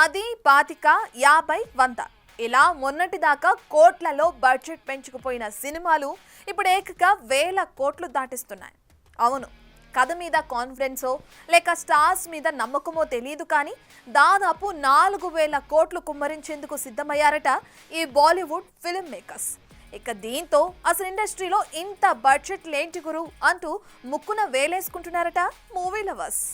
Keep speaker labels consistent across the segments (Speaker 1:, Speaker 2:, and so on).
Speaker 1: 10, 25, 50, 100 ఇలా మొన్నటిదాకా కోట్లలో బడ్జెట్ పెంచుకుపోయిన సినిమాలు ఇప్పుడు ఏకంగా వేల కోట్లు దాటిస్తున్నాయి. అవును, కథ మీద కాన్ఫిడెన్సో లేక స్టార్స్ మీద నమ్మకమో తెలియదు, కానీ దాదాపు 4,000 కోట్లు కుమ్మరించేందుకు సిద్ధమయ్యారట ఈ బాలీవుడ్ ఫిల్మ్ మేకర్స్. ఇక దీంతో అసలు ఇండస్ట్రీలో ఇంత బడ్జెట్ లేంటి గురు అంటూ ముక్కున వేలేసుకుంటున్నారట మూవీ లవర్స్.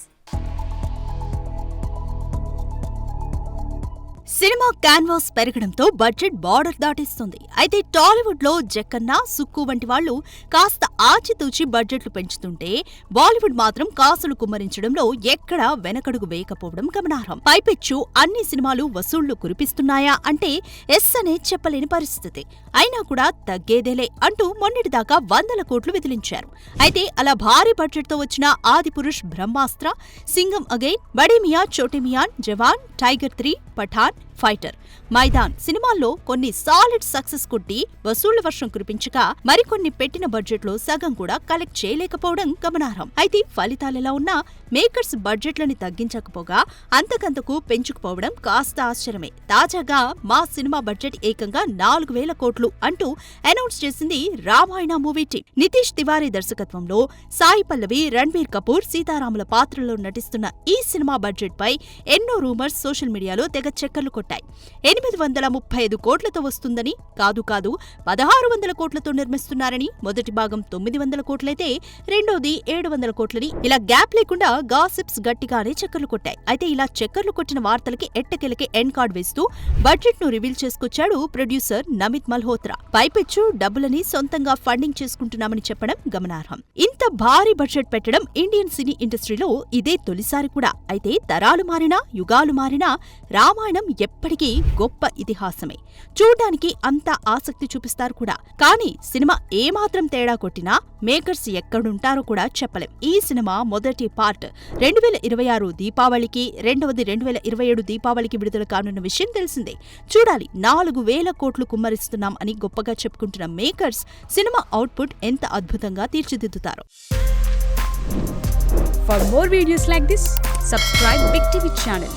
Speaker 2: సినిమా క్యాన్వాస్ పెరగడంతో బడ్జెట్ బార్డర్ దాటిస్తుంది. అయితే టాలీవుడ్ లో జక్కన్న, సుక్కు వంటి వాళ్లు కాస్త ఆచితూచి బడ్జెట్లు పెంచుతుంటే బాలీవుడ్ మాత్రం కాసులు కుమ్మరించడంలో ఎక్కడా వెనకడుగు వేయకపోవడం గమనార్హం. పైపెచ్చు అన్ని సినిమాలు వసూళ్లు కురిపిస్తున్నాయా అంటే ఎస్ అనే చెప్పలేని పరిస్థితి. అయినా కూడా తగ్గేదేలే అంటూ మొన్నటిదాకా 100 కోట్లు విదిలించారు. అయితే అలా భారీ బడ్జెట్ తో వచ్చిన ఆదిపురుష్, బ్రహ్మాస్త్ర, సింగం అగైన్, బడీ మియా చోటే మియాన్, జవాన్, టైగర్ 3, పఠాన్, ఫైటర్, మైదాన్ సినిమాల్లో కొన్ని సాలిడ్ సక్సెస్ కొట్టి వసూళ్ల వర్షం కురిపించగా మరికొన్ని పెట్టిన బడ్జెట్ లో సగం కూడా కలెక్ట్ చేయలేకపోవడం గమనార్హం. అయితే ఫలితాలెలా ఉన్నా మేకర్స్ బడ్జెట్లని తగ్గించకపోగా అంతకంతకు పెంచుకుపోవడం కాస్త ఆశ్చర్యమే. తాజాగా మా సినిమా బడ్జెట్ ఏకంగా 4,000 కోట్లు అంటూ అనౌన్స్ చేసింది రామాయణ మూవీ టీం. నితీష్ తివారీ దర్శకత్వంలో సాయి పల్లవి, రణ్బీర్ కపూర్, సీతారాముల పాత్రలో నటిస్తున్న ఈ సినిమా బడ్జెట్ పై ఎన్నో రూమర్స్ సోషల్ మీడియాలో తెగ చక్కర్లు కొట్టాయి. 835 కోట్లతో వస్తుందని, కాదు 1,600 కోట్లతో నిర్మిస్తున్నారని, మొదటి భాగం 900 కోట్లయితే రెండోది 700 కోట్లని ఇలా గ్యాప్ లేకుండా గాసిప్స్ గట్టిగానే చక్కర్లు కొట్టాయి. అయితే ఇలా చక్కర్లు కొట్టిన వార్తలకి ఎట్టకెలకి ఎండ్ కార్డ్ వేస్తూ బడ్జెట్ ను రివీల్ చేసుకొచ్చాడు ప్రొడ్యూసర్ నమిత్ మల్హోత్రా. పైపెచ్చు డబ్బులని సొంతంగా ఫండింగ్ చేసుకుంటున్నామని చెప్పడం గమనార్హం. ఇంత భారీ బడ్జెట్ పెట్టడం ఇండియన్ సినీ ఇండస్ట్రీలో ఇదే తొలిసారి కూడా. అయితే తరాలు మారినా, యుగాలు మారినా రామాయణం ఎప్పటికీ గొప్ప ఇతిహాసమే. చూడ్డానికి అంతా ఆసక్తి చూపిస్తారు కూడా. కానీ సినిమా ఏమాత్రం తేడా కొట్టినా మేకర్స్ ఎక్కడుంటారో కూడా చెప్పలేం. ఈ సినిమా మొదటి పార్ట్ 2026 దీపావళికి, రెండవది 2027 దీపావళికి విడుదల కానున్న విషయం తెలిసిందే. చూడాలి 4,000 కోట్లు కుమ్మరిస్తున్నాం అని గొప్పగా చెప్పుకుంటున్న మేకర్స్ సినిమా అవుట్పుట్ ఎంత అద్భుతంగా తీర్చిదిద్దుతారో.
Speaker 3: For more videos like this, subscribe Big TV channel.